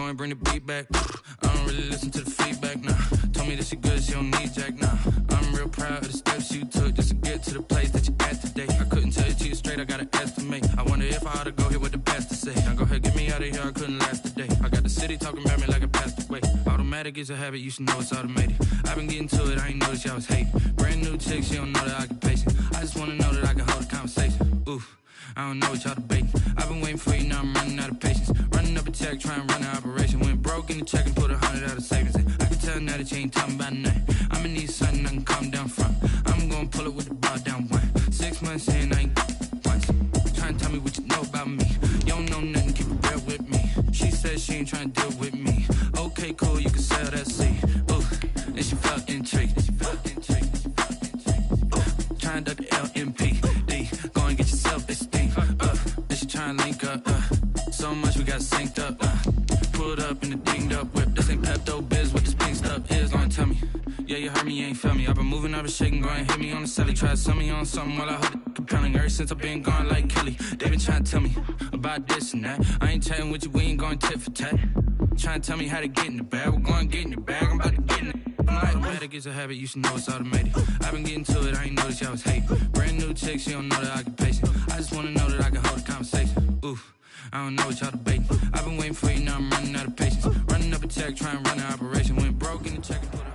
go and bring the beat back. I don't really listen to the feedback, nah. Told me that she good, she don't need Jack, nah. I'm real proud of the steps you took just to get to the place that you at today. I couldn't tell you to you straight, I gotta estimate. I wonder if I ought to go here with the pastor say. Now go ahead, get me out of here, I couldn't last a day. I got the city talking about me like a passed away. Automatic is a habit, you should know it's automated. I've been getting to it, I ain't noticed y'all was hating. Brand new chick, she don't know the occupation. I just wanna know that I can hold a conversation. Oof, I don't know what y'all debating. I've been waiting for you, now I'm running out of patience. Running up a check, trying to run an operation. Went broke in the check and put 100 out of savings in. I can tell now that you ain't talking about nothing. I'ma need something I can calm down from. I'm gonna pull it with the bar down one. 6 months in, I ain't once. Trying to tell me what you know about me. You don't know nothing, keep it real with me. She said she ain't trying to deal with me. Okay, cool, you can sell that seed. Ooh, and she felt intrigued. Trying to duck the LMPD. Go and get your self-esteem. And she trying to link up. So much we got synced up. Pulled up in the dinged up whip. This ain't Pepto-Biz, what this pink stuff is. Gonna tell me. Yeah, you heard me, you ain't felt me. I've been moving, I've been shaking, go and hit me on the celly. Try to sell me on something while I hold it compelling. Ever since I've been gone like Kelly, they been trying to tell me about this and that. I ain't chatting with you, we ain't going tit for tat. Trying to tell me how to get in the bag. We're going to get in the bag, I'm about to get in it. Automatic is a habit, you should know it's automated. I've been getting to it, I ain't noticed y'all was hating. Brand new chick, she don't know the occupation. I just wanna know that I can hold a conversation. Oof, I don't know what y'all debating. I've been waiting for you, now I'm running out of patience. Running up a check, trying to run an operation. Went broke in the check and put it.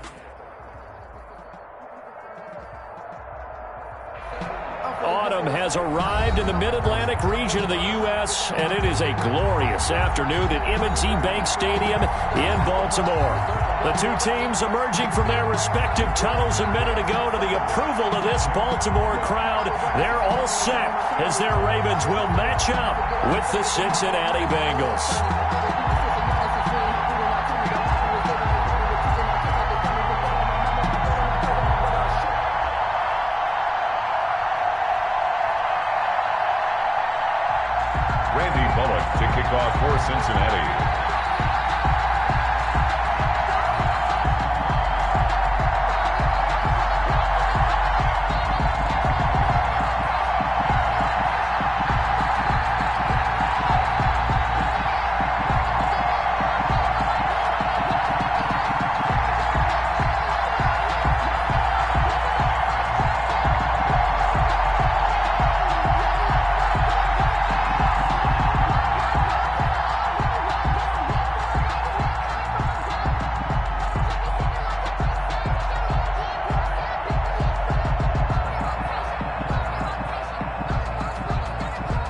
Autumn has arrived in the Mid-Atlantic region of the U.S., and it is a glorious afternoon at M&T Bank Stadium in Baltimore. The two teams emerging from their respective tunnels a minute ago to the approval of this Baltimore crowd. They're all set as their Ravens will match up with the Cincinnati Bengals. To kick off for Cincinnati.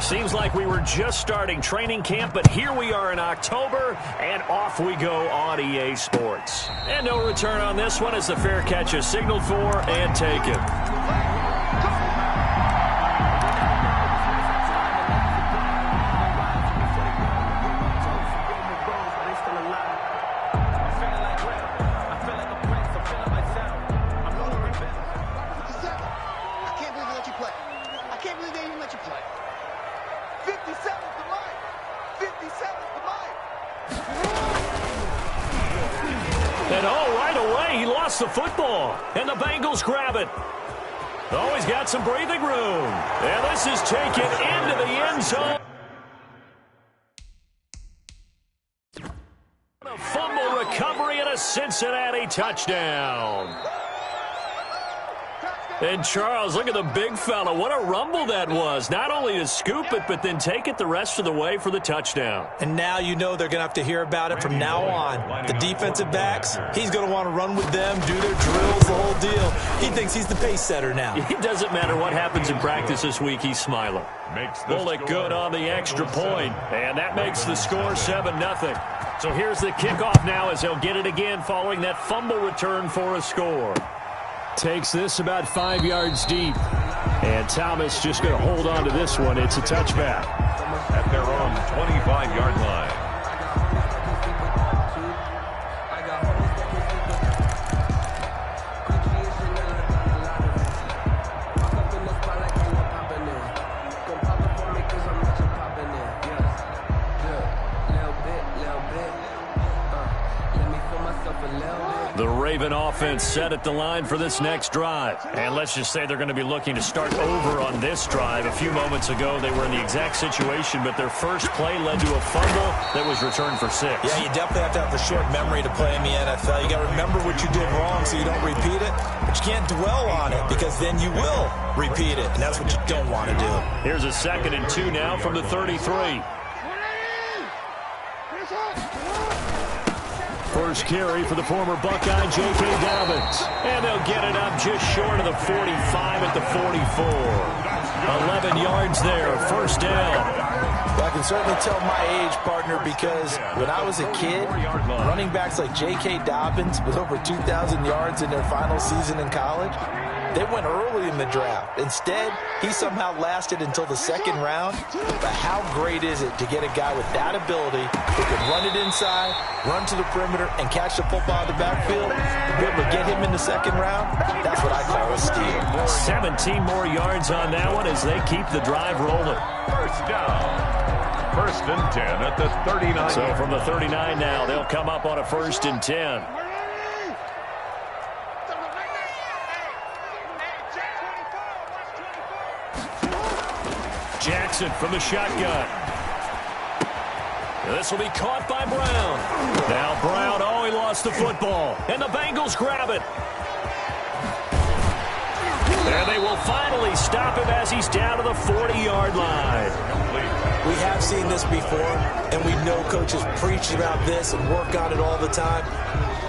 Seems like we were just starting training camp, but here we are in October, and off we go on EA Sports. And no return on this one as the fair catch is signaled for and taken. And right away, he lost the football, and the Bengals grab it. Oh, he's got some breathing room, and this is taken into the end zone. A fumble recovery and a Cincinnati touchdown. And Charles, look at the big fella. What a rumble that was. Not only to scoop it, but then take it the rest of the way for the touchdown. And now you know they're going to have to hear about it from now on. The defensive backs, he's going to want to run with them, do their drills, the whole deal. He thinks he's the pace setter now. It doesn't matter what happens in practice this week, he's smiling. Bullock good on the extra point, and that makes the score 7-0. So here's the kickoff now as they'll get it again following that fumble return for a score. Takes this about 5 yards deep. And Thomas just going to hold on to this one. It's a touchback. At their own 25-yard line. Let me feel myself a little bit. The Raven offense set at the line for this next drive. And let's just say they're going to be looking to start over on this drive. A few moments ago, they were in the exact situation, but their first play led to a fumble that was returned for 6. Yeah, you definitely have to have the short memory to play in the NFL. You got to remember what you did wrong so you don't repeat it, but you can't dwell on it because then you will repeat it, and that's what you don't want to do. Here's a 2nd and 2 now from the 33. First carry for the former Buckeye, J.K. Dobbins. And they'll get it up just short of the 45 at the 44. 11 yards there, first down. Well, I can certainly tell my age, partner, because when I was a kid, running backs like J.K. Dobbins with over 2,000 yards in their final season in college, they went early in the draft. Instead, he somehow lasted until the 2nd round. But how great is it to get a guy with that ability who can run it inside, run to the perimeter, and catch the football in the backfield? Be able to get him in the 2nd round, that's what I call a steal. 17 more yards on that one as they keep the drive rolling. First down. 1st and 10 at the 39. So from the 39 now, they'll come up on a 1st and 10. Jackson from the shotgun. This will be caught by Brown. Now Brown, he lost the football. And the Bengals grab it. And they will finally stop him as he's down to the 40-yard line. We have seen this before, and we know coaches preach about this and work on it all the time.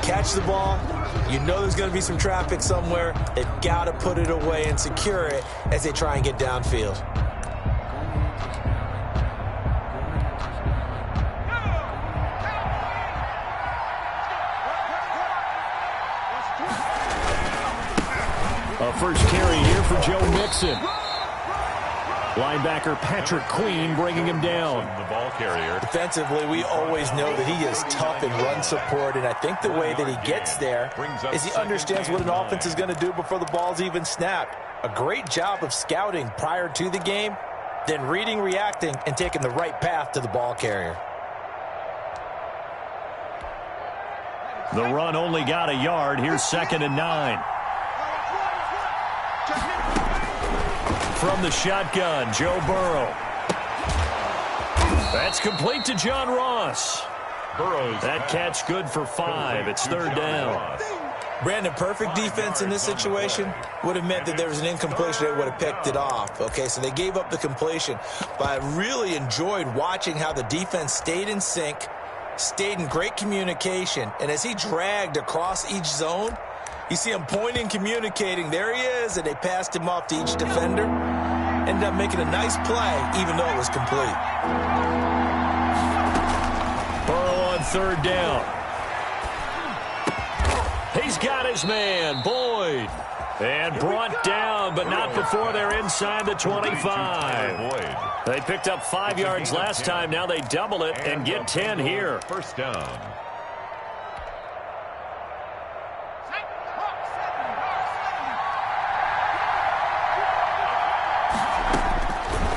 Catch the ball. You know there's going to be some traffic somewhere. They've got to put it away and secure it as they try and get downfield. First carry here for Joe Mixon. Linebacker Patrick Queen bringing him down. The ball carrier. Defensively, we always know that he is tough in run support, and I think the way that he gets there is he understands what an offense is going to do before the ball's even snapped. A great job of scouting prior to the game, then reading, reacting, and taking the right path to the ball carrier. The run only got a yard. Here's 2nd and 9. From the shotgun, Joe Burrow. That's complete to John Ross. Burrows. That catch good for 5. It's 3rd down. Brandon, perfect defense in this situation would have meant that there was an incompletion. They would have picked it off. Okay, so they gave up the completion. But I really enjoyed watching how the defense stayed in sync, stayed in great communication, and as he dragged across each zone, you see him pointing, communicating. There he is, and they passed him off to each defender. Ended up making a nice play, even though it was complete. Burrow on 3rd down. He's got his man, Boyd. And brought down, but not before they're inside the 25. They picked up 5 yards last time. Now they double it and get 10 here. First down.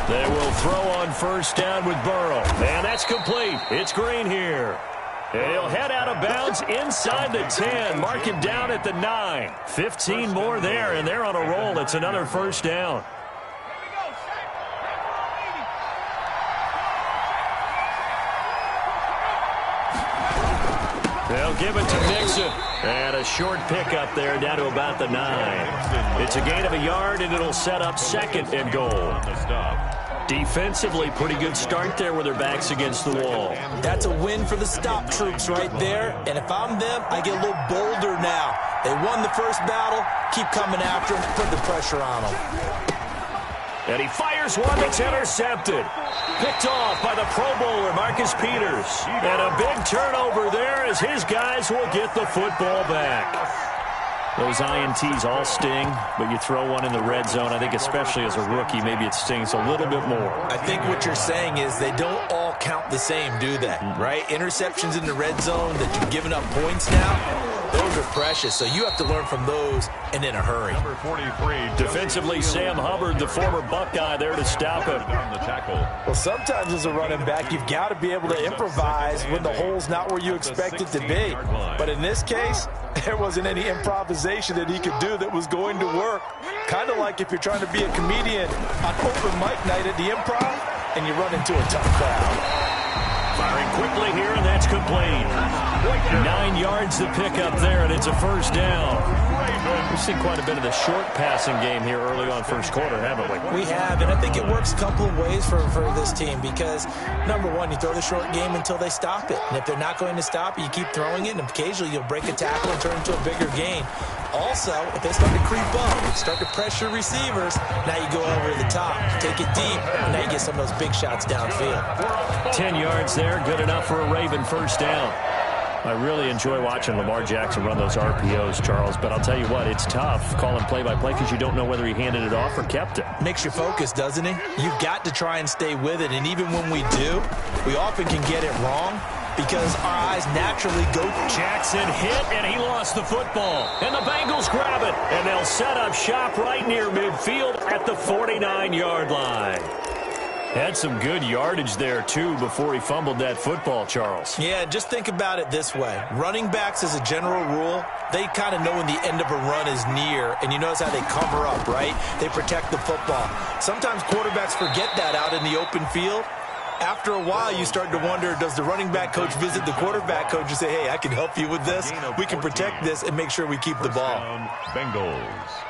They will throw on 1st down with Burrow. And that's complete. It's Green here. And he'll head out of bounds inside the 10. Mark him down at the 9. 15 more there, and they're on a roll. It's another 1st down. They'll give it to Mixon. And a short pickup there down to about the 9. It's a gain of a yard, and it'll set up 2nd and goal. Defensively, pretty good start there with their backs against the wall. That's a win for the stop troops right there. And if I'm them, I get a little bolder now. They won the first battle. Keep coming after them. Put the pressure on them. And he fires one that's intercepted. Picked off by the Pro Bowler, Marcus Peters. And a big turnover there as his guys will get the football back. Those INTs all sting, but you throw one in the red zone. I think especially as a rookie, maybe it stings a little bit more. I think what you're saying is they don't all don't count the same, do they? Right? Interceptions in the red zone that you've given up points now, those are precious. So you have to learn from those and in a hurry. Number 43. Defensively, Sam Hubbard, the former Buckeye, there to stop him. Down the tackle. Well, sometimes as a running back, you've got to be able to improvise when the hole's not where you expect it to be. But in this case, there wasn't any improvisation that he could do that was going to work. Kind of like if you're trying to be a comedian on open mic night at the Improv and you run into a tough crowd. Firing quickly here, and that's complete. 9 yards to pick up there, and it's a first down. We've seen quite a bit of the short passing game here early on first quarter, haven't we? We have, and I think it works a couple of ways for this team because, number one, you throw the short game until they stop it. And if they're not going to stop it, you keep throwing it, and occasionally you'll break a tackle and turn it into a bigger gain. Also, if they start to creep up, start to pressure receivers, now you go over the top, take it deep, and now you get some of those big shots downfield. 10 yards there, good enough for a Raven first down. I really enjoy watching Lamar Jackson run those RPOs, Charles, but I'll tell you what, it's tough calling play-by-play because you don't know whether he handed it off or kept it. Makes you focus, doesn't he? You've got to try and stay with it, and even when we do, we often can get it wrong because our eyes naturally go. Jackson hit, and he lost the football. And the Bengals grab it, and they'll set up shop right near midfield at the 49-yard line. Had some good yardage there, too, before he fumbled that football, Charles. Yeah, just think about it this way. Running backs, as a general rule, they kind of know when the end of a run is near, and you notice how they cover up, right? They protect the football. Sometimes quarterbacks forget that out in the open field. After a while, you start to wonder, does the running back coach visit the quarterback coach and say, hey, I can help you with this, we can protect this, and make sure we keep the ball. Bengals.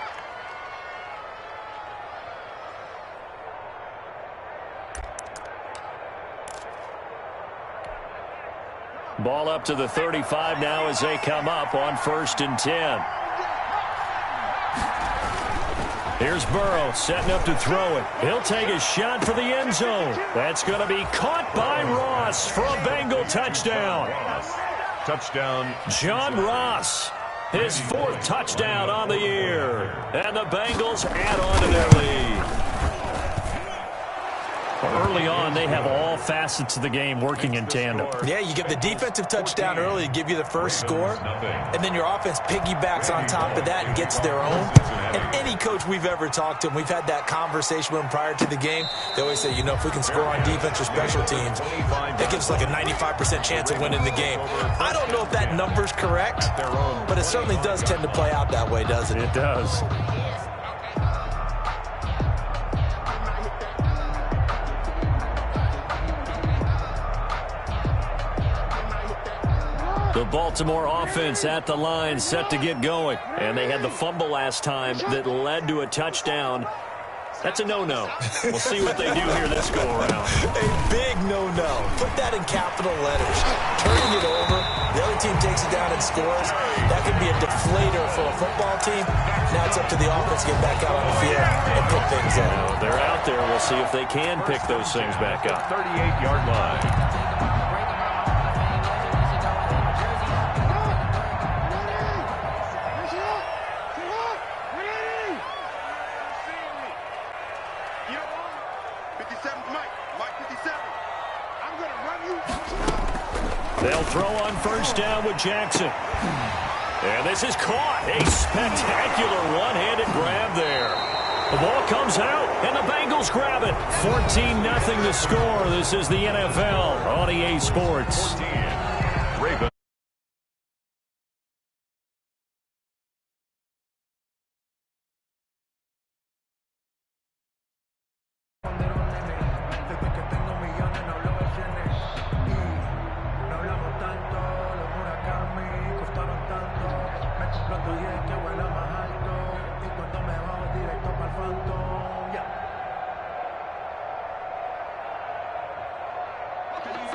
Ball up to the 35 now as they come up on 1st and 10. Here's Burrow setting up to throw it. He'll take a shot for the end zone. That's going to be caught by Ross for a Bengal touchdown. Touchdown. John Ross, his 4th touchdown on the year. And the Bengals add on to their lead. Early on, they have all facets of the game working in tandem. Yeah, you get the defensive touchdown early to give you the first score, and then your offense piggybacks on top of that and gets their own. And any coach we've ever talked to, and we've had that conversation with them prior to the game, they always say, you know, if we can score on defense or special teams, that gives us like a 95% chance of winning the game. I don't know if that number's correct, but it certainly does tend to play out that way, doesn't it? It does. The Baltimore offense at the line, set to get going. And they had the fumble last time that led to a touchdown. That's a no-no. We'll see what they do here this go-around. A big no-no. Put that in capital letters. Turning it over, the other team takes it down and scores. That could be a deflator for a football team. Now it's up to the offense to get back out on the field and pick things up. They're out there. We'll see if they can pick those things back up. 38-yard line. They'll throw on 1st down with Jackson. And this is caught. A spectacular one-handed grab there. The ball comes out, and the Bengals grab it. 14-0 the score. This is the NFL on EA Sports. Raven.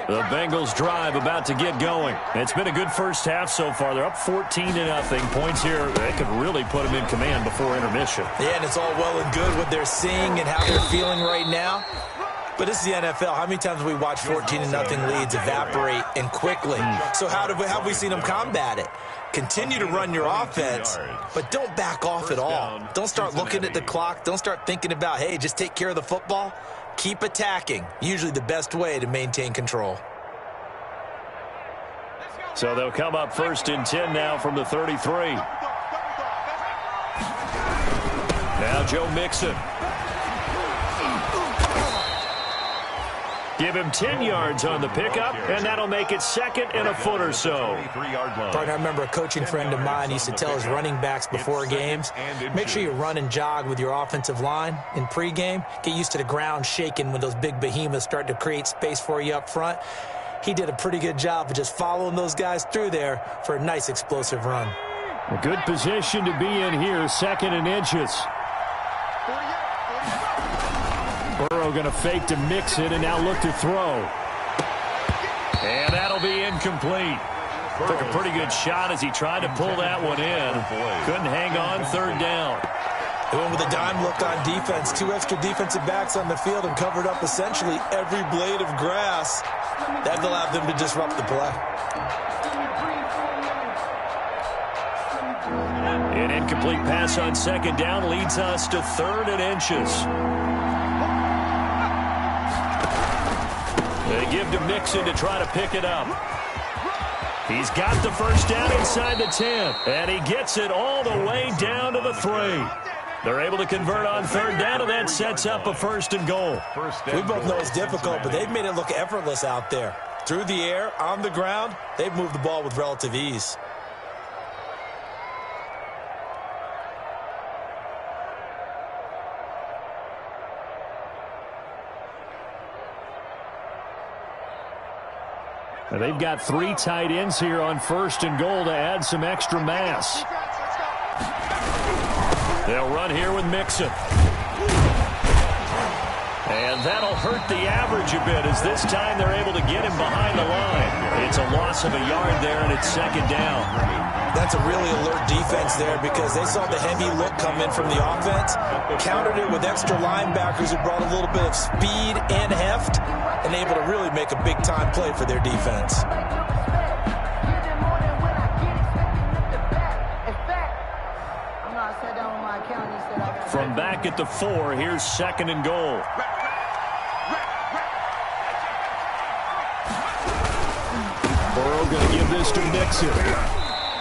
The Bengals drive about to get going. It's been a good first half so far. They're up 14-0. Points here, they could really put them in command before intermission. Yeah, and it's all well and good what they're seeing and how they're feeling right now. But this is the NFL. How many times have we watched 14-0 leads evaporate and quickly? So how have we seen them combat it? Continue to run your offense, but don't back off at all. Don't start looking at the clock. Don't start thinking about, hey, just take care of the football. Keep attacking. Usually the best way to maintain control. So they'll come up 1st and 10 now from the 33. Now Joe Mixon. Give him 10 yards on the pickup, and that'll make it 2nd and a foot or so. Partner, I remember a coaching friend of mine used to tell his running backs before games, make sure you run and jog with your offensive line in pregame. Get used to the ground shaking when those big behemoths start to create space for you up front. He did a pretty good job of just following those guys through there for a nice explosive run. A good position to be in here, 2nd and inches. Burrow going to fake to Mixon and now look to throw. And that'll be incomplete. Took a pretty good shot as he tried to pull that one in. Couldn't hang on, 3rd down. They went with a dime look on defense. 2 extra defensive backs on the field and covered up essentially every blade of grass. That allowed them to disrupt the play. An incomplete pass on 2nd down leads us to 3rd and inches. They give to Mixon to try to pick it up. He's got the 1st down inside the 10, and he gets it all the way down to the 3. They're able to convert on 3rd down, and that sets up a 1st and goal. We both know it's difficult, but they've made it look effortless out there. Through the air, on the ground, they've moved the ball with relative ease. They've got 3 tight ends here on 1st and goal to add some extra mass. They'll run here with Mixon. And that'll hurt the average a bit as this time they're able to get him behind the line. It's a loss of a yard there, and it's 2nd down. That's a really alert defense there because they saw the heavy look come in from the offense, countered it with extra linebackers who brought a little bit of speed and heft, and able to really make a big-time play for their defense. From back at the 4, here's 2nd and goal. Burrow going to give this to Mixon.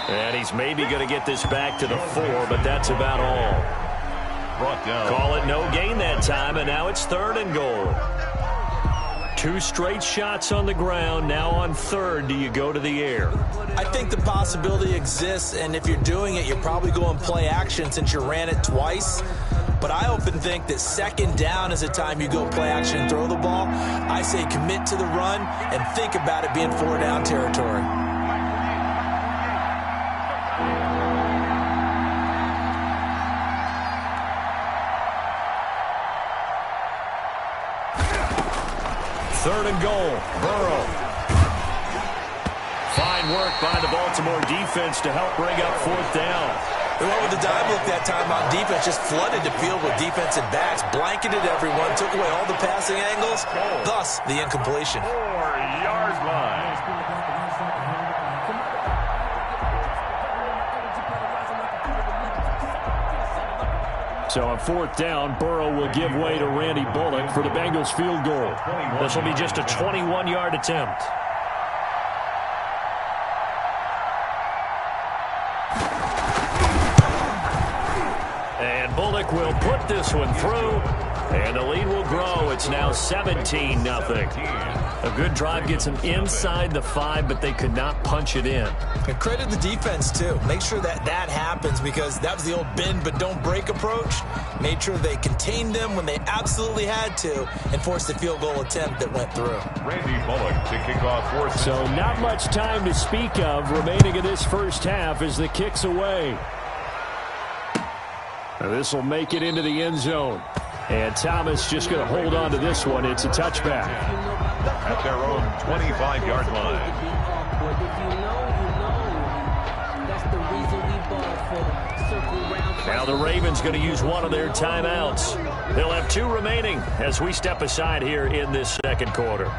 And he's maybe going to get this back to the 4, but that's about all. Brought down. Call it no gain that time, and now it's 3rd and goal. 2 straight shots on the ground. Now on 3rd, do you go to the air? I think the possibility exists, and if you're doing it, you're probably going play action since you ran it twice. But I often think that 2nd down is a time you go play action and throw the ball. I say commit to the run and think about it being 4-down territory. Third and goal, Burrow. Fine work by the Baltimore defense to help bring up 4th down. They went with the dive look that time on defense, just flooded the field with defensive backs, blanketed everyone, took away all the passing angles, thus the incompletion. 4-yard line. So on 4th down, Burrow will give way to Randy Bullock for the Bengals field goal. This will be just a 21-yard attempt. And Bullock will put this one through, and the lead will grow. It's now 17-0. A good drive gets them inside the 5, but they could not punch it in. And credit the defense, too. Make sure that happens because that was the old bend but don't break approach. Made sure they contained them when they absolutely had to and forced the field goal attempt that went through. Randy Bullock to kick off 4th. So not much time to speak of remaining in this first half as the kick's away. This will make it into the end zone. And Thomas just going to hold on to this one. It's a touchback. At their own 25-yard line. Now the Ravens going to use one of their timeouts. They'll have 2 remaining as we step aside here in this second quarter.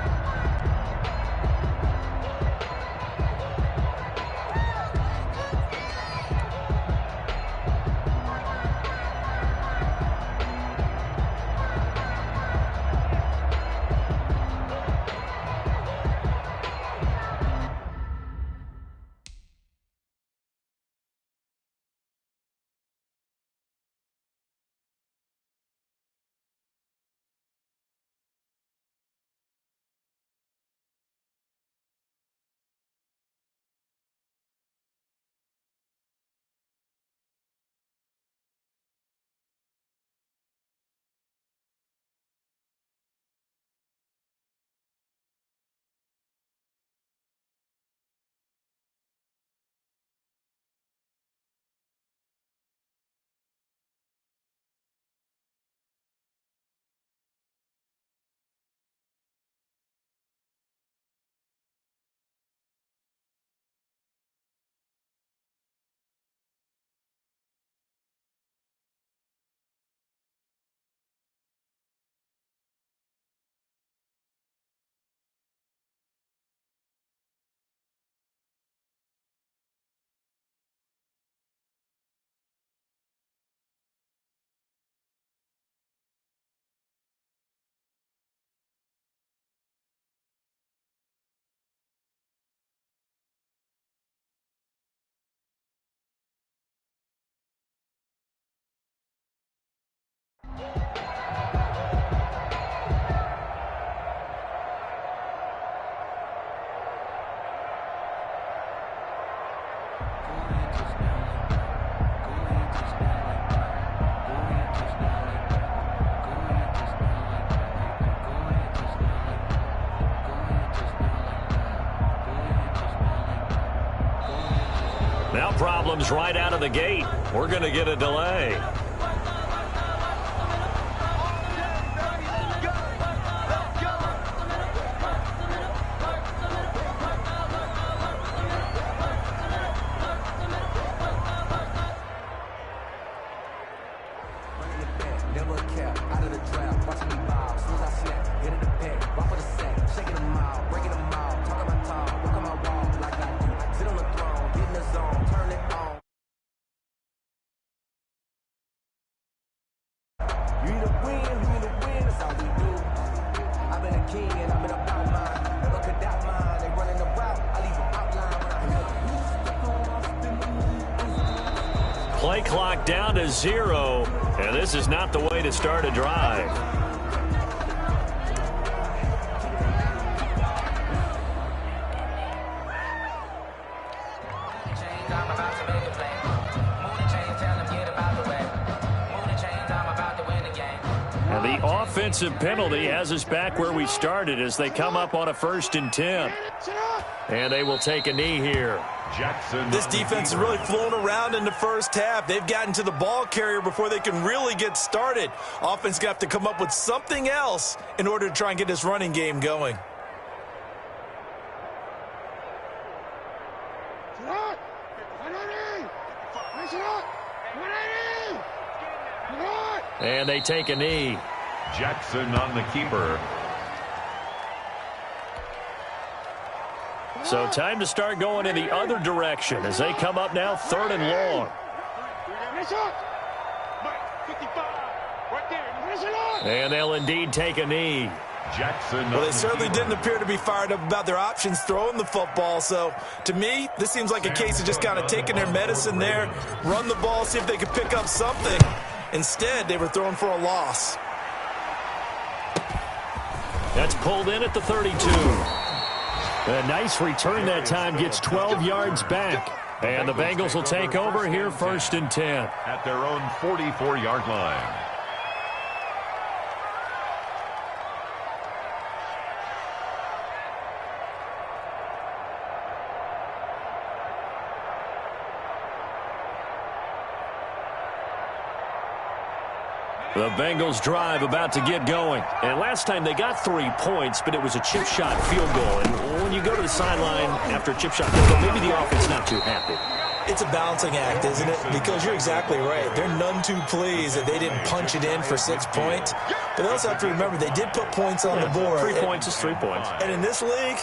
Now problems right out of the gate. We're going to get a delay. Play clock down to 0, and this is not the way to start a drive. And the offensive penalty has us back where we started as they come up on a 1st and 10. And they will take a knee here. This defense is really flown around in the first half. They've gotten to the ball carrier before they can really get started. Offense got to come up with something else in order to try and get this running game going. And they take a knee. Jackson on the keeper. So time to start going in the other direction as they come up now 3rd and long. And they'll indeed take a knee. Jackson. Well, they certainly didn't appear to be fired up about their options throwing the football. So, to me, this seems like a case of just kind of taking their medicine there, run the ball, see if they could pick up something. Instead, they were throwing for a loss. That's pulled in at the 32. A nice return that time, gets 12 yards back. And the Bengals will take over here 1st and 10. At their own 44-yard line. The Bengals drive about to get going. And last time they got 3 points, but it was a chip shot field goal. And when you go to the sideline after a chip shot field goal, maybe the offense not too happy. It's a balancing act, isn't it? Because you're exactly right. They're none too pleased that they didn't punch it in for 6 points. But they also have to remember they did put points on the board. 3 points is 3 points. And in this league,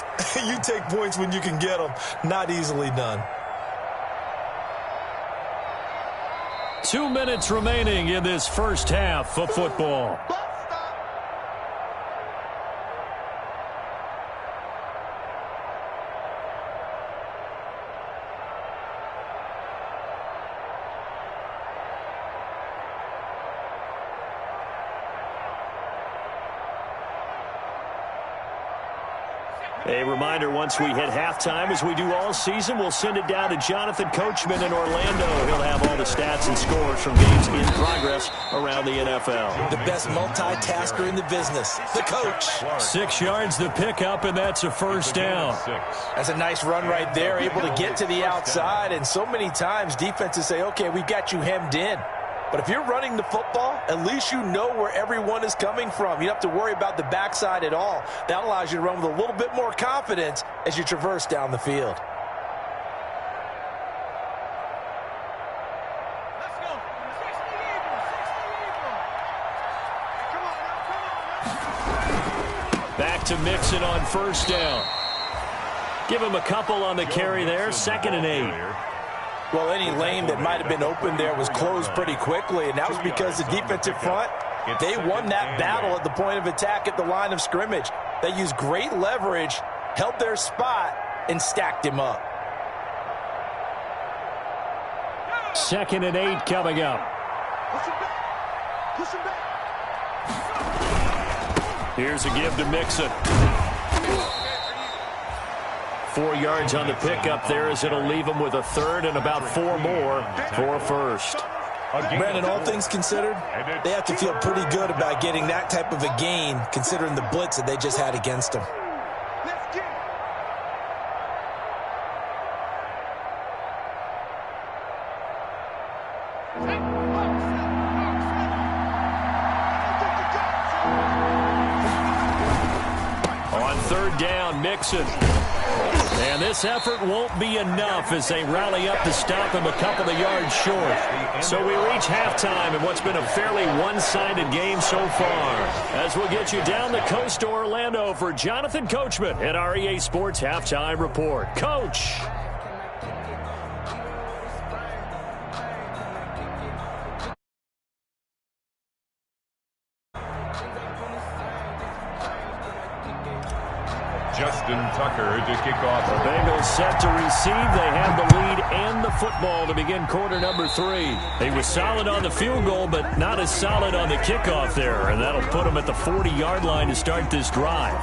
you take points when you can get them. Not easily done. 2 minutes remaining in this first half of football. A reminder, once we hit halftime, as we do all season, we'll send it down to Jonathan Coachman in Orlando. He'll have all the stats and scores from games in progress around the NFL. The best multitasker in the business, the coach. 6 yards the pickup, and that's a 1st down. That's a nice run right there, able to get to the outside. And so many times defenses say, okay, we've got you hemmed in. But if you're running the football, at least you know where everyone is coming from. You don't have to worry about the backside at all. That allows you to run with a little bit more confidence as you traverse down the field. Back to Mixon on 1st down. Give him a couple on the carry there. 2nd and 8. Well, any lane that might have been open there was closed pretty quickly, and that was because the defensive front, they won that battle at the point of attack at the line of scrimmage. They used great leverage, held their spot, and stacked him up. 2nd and 8 coming up. Here's a give to Mixon. 4 yards on the pickup there, as it'll leave them with a third and about 4 more for a first. Brandon, all things considered, they have to feel pretty good about getting that type of a gain, considering the blitz that they just had against them. On third down, Mixon. And this effort won't be enough as they rally up to stop him a couple of yards short. So we reach halftime in what's been a fairly one-sided game so far. As we'll get you down the coast to Orlando for Jonathan Coachman at our EA Sports Halftime Report. Coach. Justin Tucker to kick off. The Bengals set to receive. They have the lead and the football to begin quarter number 3. He was solid on the field goal, but not as solid on the kickoff there, and that'll put him at the 40-yard line to start this drive.